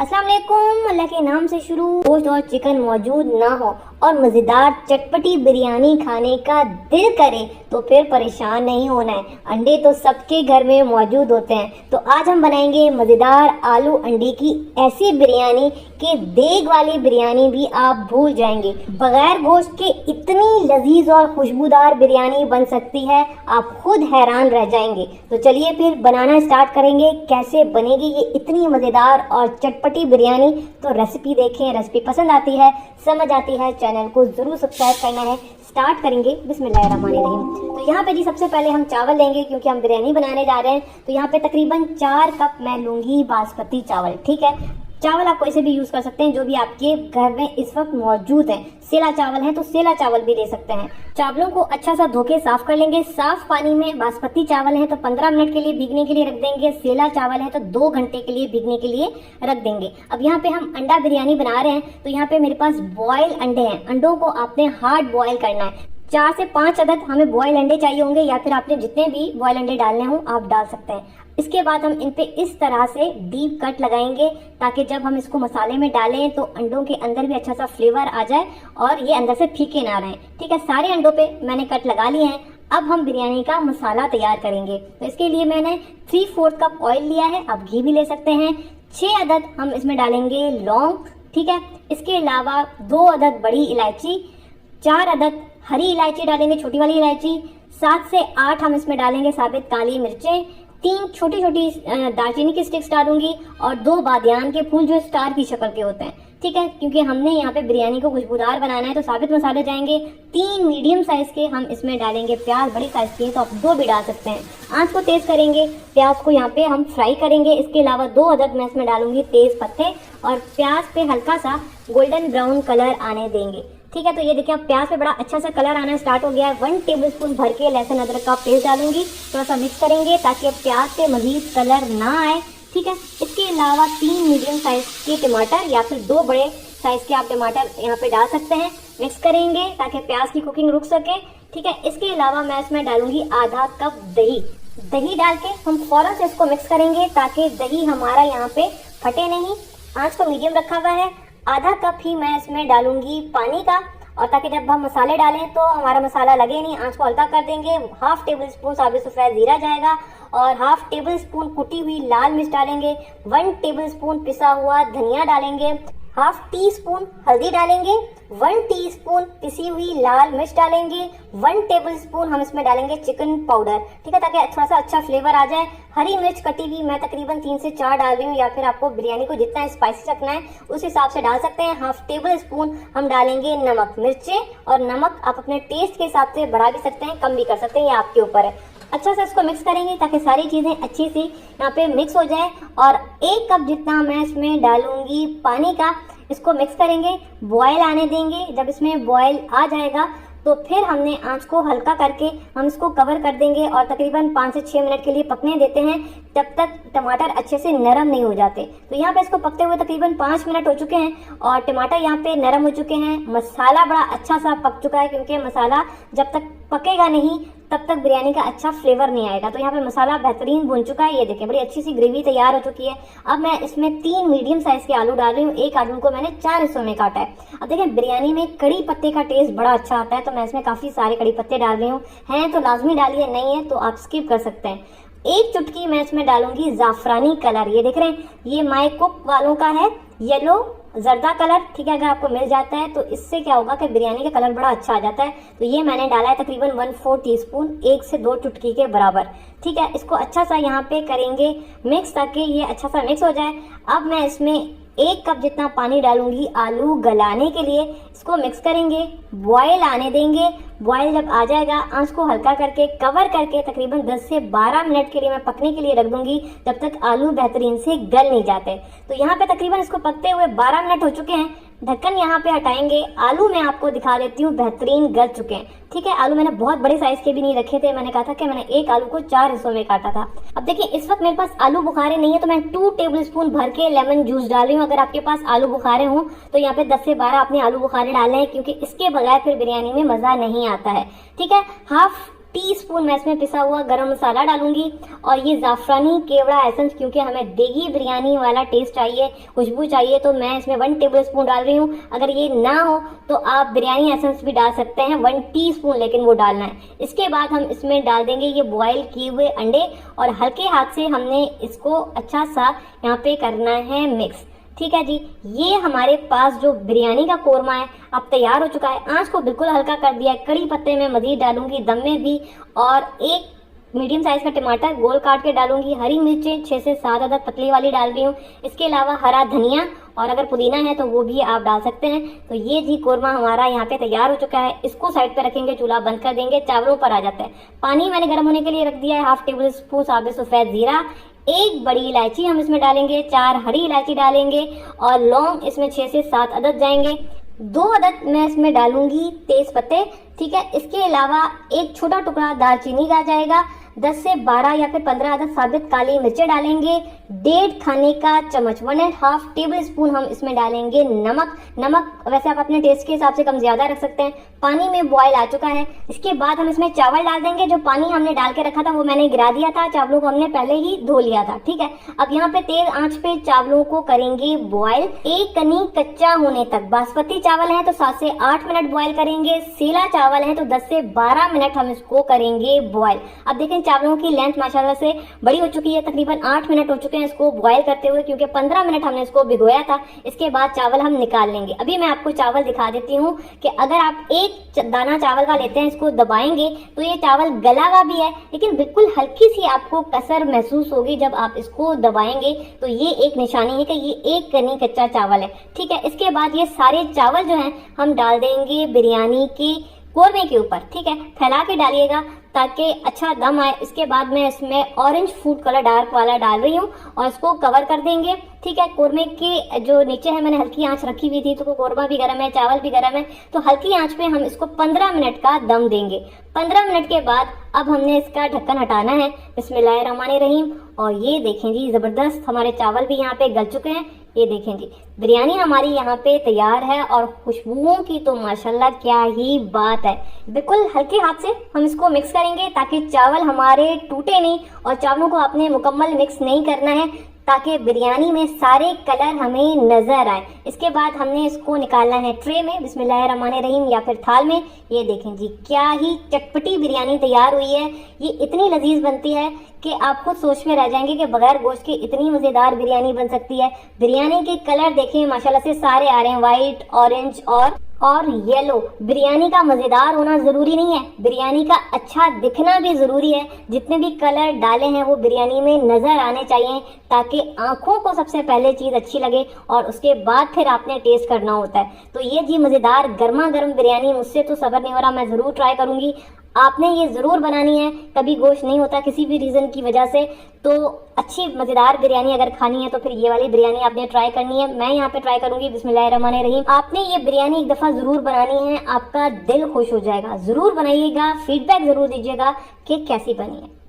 अस्सलाम वालेकुम। अल्लाह के नाम से शुरू। गोश्त और चिकन मौजूद ना हो और मज़ेदार चटपटी बिरयानी खाने का दिल करे तो फिर परेशान नहीं होना है। अंडे तो सबके घर में मौजूद होते हैं, तो आज हम बनाएंगे मज़ेदार आलू अंडे की ऐसी बिरयानी कि देग वाली बिरयानी भी आप भूल जाएंगे। बगैर गोश्त के इतनी लजीज और खुशबूदार बिरयानी बन सकती है, आप खुद हैरान रह जाएंगे। तो चलिए फिर बनाना स्टार्ट करेंगे। कैसे बनेगी ये इतनी मज़ेदार और चटपटी बिरयानी, तो रेसिपी देखें। रेसिपी पसंद आती है, समझ आती है, चैनल को जरूर सब्सक्राइब करना है। स्टार्ट करेंगे बिस्मिल्लाहिर्रहमानिर्रहीम। तो यहाँ पे जी सबसे पहले हम चावल लेंगे क्योंकि हम बिरयानी बनाने जा रहे हैं। तो यहाँ पे तकरीबन 4 कप मैं लूंगी बासमती चावल। ठीक है, चावल आप कोई से भी यूज कर सकते हैं जो भी आपके घर में इस वक्त मौजूद है। सेला चावल है तो सेला चावल भी ले सकते हैं। चावलों को अच्छा सा धो के साफ कर लेंगे। साफ पानी में बासमती चावल है तो 15 मिनट के लिए भीगने के लिए रख देंगे। सेला चावल है तो 2 घंटे के लिए भीगने के लिए रख देंगे। अब यहाँ पे हम अंडा बिरयानी बना रहे हैं, तो यहाँ पे मेरे पास बॉयल अंडे हैं। अंडों को आपने हार्ड बॉयल करना है। 4 से 5 अदद हमें बॉयल अंडे चाहिए होंगे, या फिर आपने जितने भी बॉयल अंडे डालने हो आप डाल सकते हैं। इसके बाद हम इन पे इस तरह से डीप कट लगाएंगे ताकि जब हम इसको मसाले में डालें तो अंडों के अंदर भी अच्छा सा फ्लेवर आ जाए और ये अंदर से फीके ना रहें। ठीक है, सारे अंडों पे मैंने कट लगा लिए हैं। अब हम बिरयानी का मसाला तैयार करेंगे। तो इसके लिए मैंने 3/4 कप ऑयल लिया है, आप घी भी ले सकते हैं। 6 अदद हम इसमें डालेंगे लौंग। ठीक है, इसके अलावा 2 अदद बड़ी इलायची, 4 अदद हरी इलायची डालेंगे, छोटी वाली इलायची। 7 से 8 हम इसमें डालेंगे साबित काली मिर्चें। 3 छोटी छोटी दालचीनी की स्टिक्स डालूंगी और 2 बादियान के फूल जो स्टार की शक्ल के होते हैं। ठीक है, क्योंकि हमने यहाँ पे बिरयानी को खुशबूदार बनाना है तो साबित मसाले जाएंगे। 3 मीडियम साइज के हम इसमें डालेंगे प्याज। बड़ी साइज की है तो आप 2 भी डाल सकते हैं। आंच को तेज करेंगे, प्याज को यहाँ पे हम फ्राई करेंगे। इसके अलावा 2 अदद मैं इसमें डालूंगी तेज पत्ते और प्याज पे हल्का सा गोल्डन ब्राउन कलर आने देंगे। ठीक है, तो ये देखिए अब प्याज पे बड़ा अच्छा सा कलर आना स्टार्ट हो गया है। 1 टेबलस्पून भर के लहसुन अदरक का पेस्ट डालूंगी। थोड़ा सा मिक्स करेंगे ताकि अब प्याज पे मजीद कलर ना आए। ठीक है, इसके अलावा 3 मीडियम साइज के टमाटर या फिर 2 बड़े साइज के आप टमाटर यहाँ पे डाल सकते हैं। मिक्स करेंगे ताकि प्याज की कुकिंग रुक सके। ठीक है, इसके अलावा मैं इसमें डालूंगी आधा कप दही। दही डाल के हम फौरन से इसको मिक्स करेंगे ताकि दही हमारा यहाँ पे फटे नहीं। आंच को मीडियम रखा हुआ है। आधा कप ही मैं इसमें डालूंगी पानी का, और ताकि जब हम मसाले डालें तो हमारा मसाला लगे नहीं। आंच को हल्का कर देंगे। 1/2 टेबलस्पून साबित सफेद जीरा जाएगा और 1/2 टेबलस्पून कुटी हुई लाल मिर्च डालेंगे। 1 टेबलस्पून पिसा हुआ धनिया डालेंगे। 1/2 टीस्पून हल्दी डालेंगे। 1 टीस्पून पिसी हुई लाल मिर्च डालेंगे। 1 टेबलस्पून हम इसमें डालेंगे चिकन पाउडर। ठीक है, ताकि थोड़ा सा अच्छा फ्लेवर आ जाए। हरी मिर्च कटी हुई मैं तकरीबन 3 से 4 डाल रही हूँ, या फिर आपको बिरयानी को जितना स्पाइसी रखना है उस हिसाब से डाल सकते हैं। 1/2 टेबलस्पून हम डालेंगे नमक। मिर्चें और नमक आप अपने टेस्ट के हिसाब से बढ़ा भी सकते हैं, कम भी कर सकते हैं, ये आपके ऊपर है। अच्छा से इसको मिक्स करेंगे ताकि सारी चीज़ें अच्छी सी यहाँ पे मिक्स हो जाए। और 1 कप जितना मैं इसमें डालूंगी पानी का। इसको मिक्स करेंगे, बॉयल आने देंगे। जब इसमें बॉयल आ जाएगा तो फिर हमने आंच को हल्का करके हम इसको कवर कर देंगे और तकरीबन 5 से 6 मिनट के लिए पकने देते हैं, जब तक टमाटर अच्छे से नरम नहीं हो जाते। तो यहाँ पे इसको पकते हुए तकरीबन 5 मिनट हो चुके हैं और टमाटर यहाँ पे नरम हो चुके हैं। मसाला बड़ा अच्छा सा पक चुका है, क्योंकि मसाला जब तक पकेगा नहीं तब तक बिरयानी का अच्छा फ्लेवर नहीं आएगा। तो यहाँ पे मसाला बेहतरीन भुन चुका है। ये देखें बड़ी अच्छी सी ग्रेवी तैयार हो चुकी है। अब मैं इसमें 3 मीडियम साइज के आलू डाल रही हूँ। 1 आलू को मैंने 4 हिस्सों में काटा है। अब देखें बिरयानी में कड़ी पत्ते का टेस्ट बड़ा अच्छा आता है, तो मैं इसमें काफी सारे कड़ी पत्ते डाल रही हूँ। हैं तो लाजमी डालिए, नहीं है तो आप स्किप कर सकते हैं। 1 चुटकी मैं इसमें डालूंगी जाफरानी कलर। ये देख रहे हैं, ये माई कुक वालों का है, येलो जर्दा कलर। ठीक है, अगर आपको मिल जाता है तो इससे क्या होगा कि बिरयानी का कलर बड़ा अच्छा आ जाता है। तो ये मैंने डाला है तकरीबन 1/4 टीस्पून, 1 से 2 चुटकी के बराबर। ठीक है, इसको अच्छा सा यहाँ पे करेंगे मिक्स ताकि ये अच्छा सा मिक्स हो जाए। अब मैं इसमें 1 कप जितना पानी डालूंगी आलू गलाने के लिए। इसको मिक्स करेंगे, बॉयल आने देंगे। बॉयल जब आ जाएगा आंच को हल्का करके कवर करके तकरीबन 10 से 12 मिनट के लिए मैं पकने के लिए रख दूंगी, जब तक आलू बेहतरीन से गल नहीं जाते। तो यहाँ पे तकरीबन इसको पकते हुए 12 मिनट हो चुके हैं। ढक्कन यहाँ पे हटाएंगे। आलू मैं आपको दिखा देती हूँ, बेहतरीन गल चुके हैं। ठीक है, आलू मैंने बहुत बड़े साइज के भी नहीं रखे थे। मैंने कहा था कि मैंने 1 आलू को 4 हिस्सों में काटा था। अब देखिए इस वक्त मेरे पास आलू बुखारे नहीं है, तो मैं 2 टेबलस्पून भर के लेमन जूस डाल रही हूँ। अगर आपके पास आलू बुखारे हों तो यहाँ पे 10 से 12 आपने आलू बुखारे डाले हैं, क्योंकि इसके बगैर फिर बिरयानी में मजा नहीं आता है। ठीक है, 1/2 टीस्पून मैं इसमें पिसा हुआ गरम मसाला डालूंगी और ये ज़ाफ़रानी केवड़ा एसेंस, क्योंकि हमें देगी बिरयानी वाला टेस्ट चाहिए, खुशबू चाहिए, तो मैं इसमें 1 टेबल स्पून डाल रही हूँ। अगर ये ना हो तो आप बिरयानी एसेंस भी डाल सकते हैं 1 टीस्पून, लेकिन वो डालना है। इसके बाद हम इसमें डाल देंगे ये बॉयल किए हुए अंडे और हल्के हाथ से हमने इसको अच्छा सा यहाँ पे करना है मिक्स। ठीक है जी, ये हमारे पास जो बिरयानी का कोरमा है अब तैयार हो चुका है। आंच को बिल्कुल हल्का कर दिया है। कड़ी पत्ते में मजीद डालूंगी दम में भी, और एक मीडियम साइज का टमाटर गोल काट के डालूंगी। हरी मिर्चें 6 से 7 अदद पतली वाली डाल रही हूँ। इसके अलावा हरा धनिया, और अगर पुदीना है तो वो भी आप डाल सकते हैं। तो ये जी कोरमा हमारा यहाँ पे तैयार हो चुका है। इसको साइड पे रखेंगे, चूल्हा बंद कर देंगे। चावलों पर आ जाते हैं। पानी मैंने गर्म होने के लिए रख दिया है। 1/2 टेबल स्पून साबुत सफ़ेद जीरा, 1 बड़ी इलायची हम इसमें डालेंगे, 4 हरी इलायची डालेंगे और लौंग इसमें 6 से 7 अदद जाएंगे। 2 अदद मैं इसमें डालूंगी तेज पत्ते। ठीक है, इसके अलावा एक छोटा टुकड़ा दालचीनी का जाएगा। 10 से 12 या फिर 15 अदद साबित काली मिर्चें डालेंगे। 1.5 खाने का चम्मच 1.5 टेबल स्पून हम इसमें डालेंगे नमक वैसे आप अपने टेस्ट के हिसाब से कम ज्यादा रख सकते हैं। पानी में बॉयल आ चुका है। इसके बाद हम इसमें चावल डाल देंगे। जो पानी हमने डाल के रखा था वो मैंने गिरा दिया था। चावलों को हमने पहले ही धो लिया था। ठीक है, अब यहाँ पे तेज आंच पे चावलों को करेंगे बॉयल, एक कनी कच्चा होने तक। बासमती चावल है तो 7 से 8 मिनट बॉयल करेंगे। सेला चावल है तो 10 से 12 मिनट हम इसको करेंगे बॉयल। अब देखें चावलों की लेंथ माशाल्लाह से बड़ी हो चुकी है। तकरीबन 8 मिनट हो चुके हैं इसको बॉयल करते हुए, क्योंकि 15 मिनट हमने इसको भिगोया था। इसके बाद चावल हम निकाल लेंगे। अभी मैं आपको चावल दिखा देती हूँ कि अगर आप एक दाना चावल का लेते हैं, इसको दबाएंगे तो ये चावल गला हुआ भी है, लेकिन बिल्कुल हल्की सी आपको कसर महसूस होगी जब आप इसको दबाएंगे। तो ये एक निशानी है कि ये एक कनी कच्चा चावल है। ठीक है, इसके बाद ये सारे चावल जो हैं हम डाल देंगे बिरयानी के कोरमे के ऊपर। ठीक है, फैला के डालिएगा ताकि अच्छा दम आए। इसके बाद मैं इसमें ऑरेंज फूड कलर डार्क वाला डाल रही हूँ और इसको कवर कर देंगे। ठीक है, कोरमे के जो नीचे है मैंने हल्की आंच रखी हुई थी, तो कोरमा भी गर्म है, चावल भी गर्म है, तो हल्की आंच पे हम इसको 15 मिनट का दम देंगे। 15 मिनट के बाद अब हमने इसका ढक्कन हटाना है। बिस्मिल्लाहिर्रहमानिर्रहीम। और ये देखें जी, जबरदस्त हमारे चावल भी यहाँ पे गल चुके हैं। ये देखें जी, बिरयानी हमारी यहाँ पे तैयार है और खुशबुओं की तो माशाल्लाह क्या ही बात है। बिल्कुल हल्के हाथ से हम इसको मिक्स करेंगे ताकि चावल हमारे टूटे नहीं, और चावलों को आपने मुकम्मल मिक्स नहीं करना है ताकि बिरयानी में सारे कलर हमें नजर आए। इसके बाद हमने इसको निकालना है ट्रे में, बिस्मिल्लाहिर्रहमानिर्रहीम, या फिर थाल में। ये देखें जी, क्या ही चटपटी बिरयानी तैयार हुई है। ये इतनी लजीज बनती है कि आप खुद सोच में रह जाएंगे कि बगैर गोश्त के इतनी मजेदार बिरयानी बन सकती है। बिरयानी के कलर देखें माशाल्लाह से सारे आ रहे हैं, व्हाइट, ऑरेंज और येलो। बिरयानी का मजेदार होना जरूरी नहीं है, बिरयानी का अच्छा दिखना भी जरूरी है। जितने भी कलर डाले हैं वो बिरयानी में नजर आने चाहिए, ताकि आंखों को सबसे पहले चीज अच्छी लगे और उसके बाद फिर आपने टेस्ट करना होता है। तो ये जी मजेदार गर्मा गर्म बिरयानी, मुझसे तो सब्र नहीं हो रहा, मैं जरूर ट्राई करूंगी। आपने ये जरूर बनानी है। कभी गोश्त नहीं होता किसी भी रीजन की वजह से, तो अच्छी मजेदार बिरयानी अगर खानी है तो फिर ये वाली बिरयानी आपने ट्राई करनी है। मैं यहाँ पे ट्राई करूंगी। बिस्मिल्लाहिर्रहमानिर्रहीम। आपने ये बिरयानी एक दफा जरूर बनानी है, आपका दिल खुश हो जाएगा। जरूर बनाइएगा, फीडबैक जरूर दीजिएगा कि कैसी बनी है।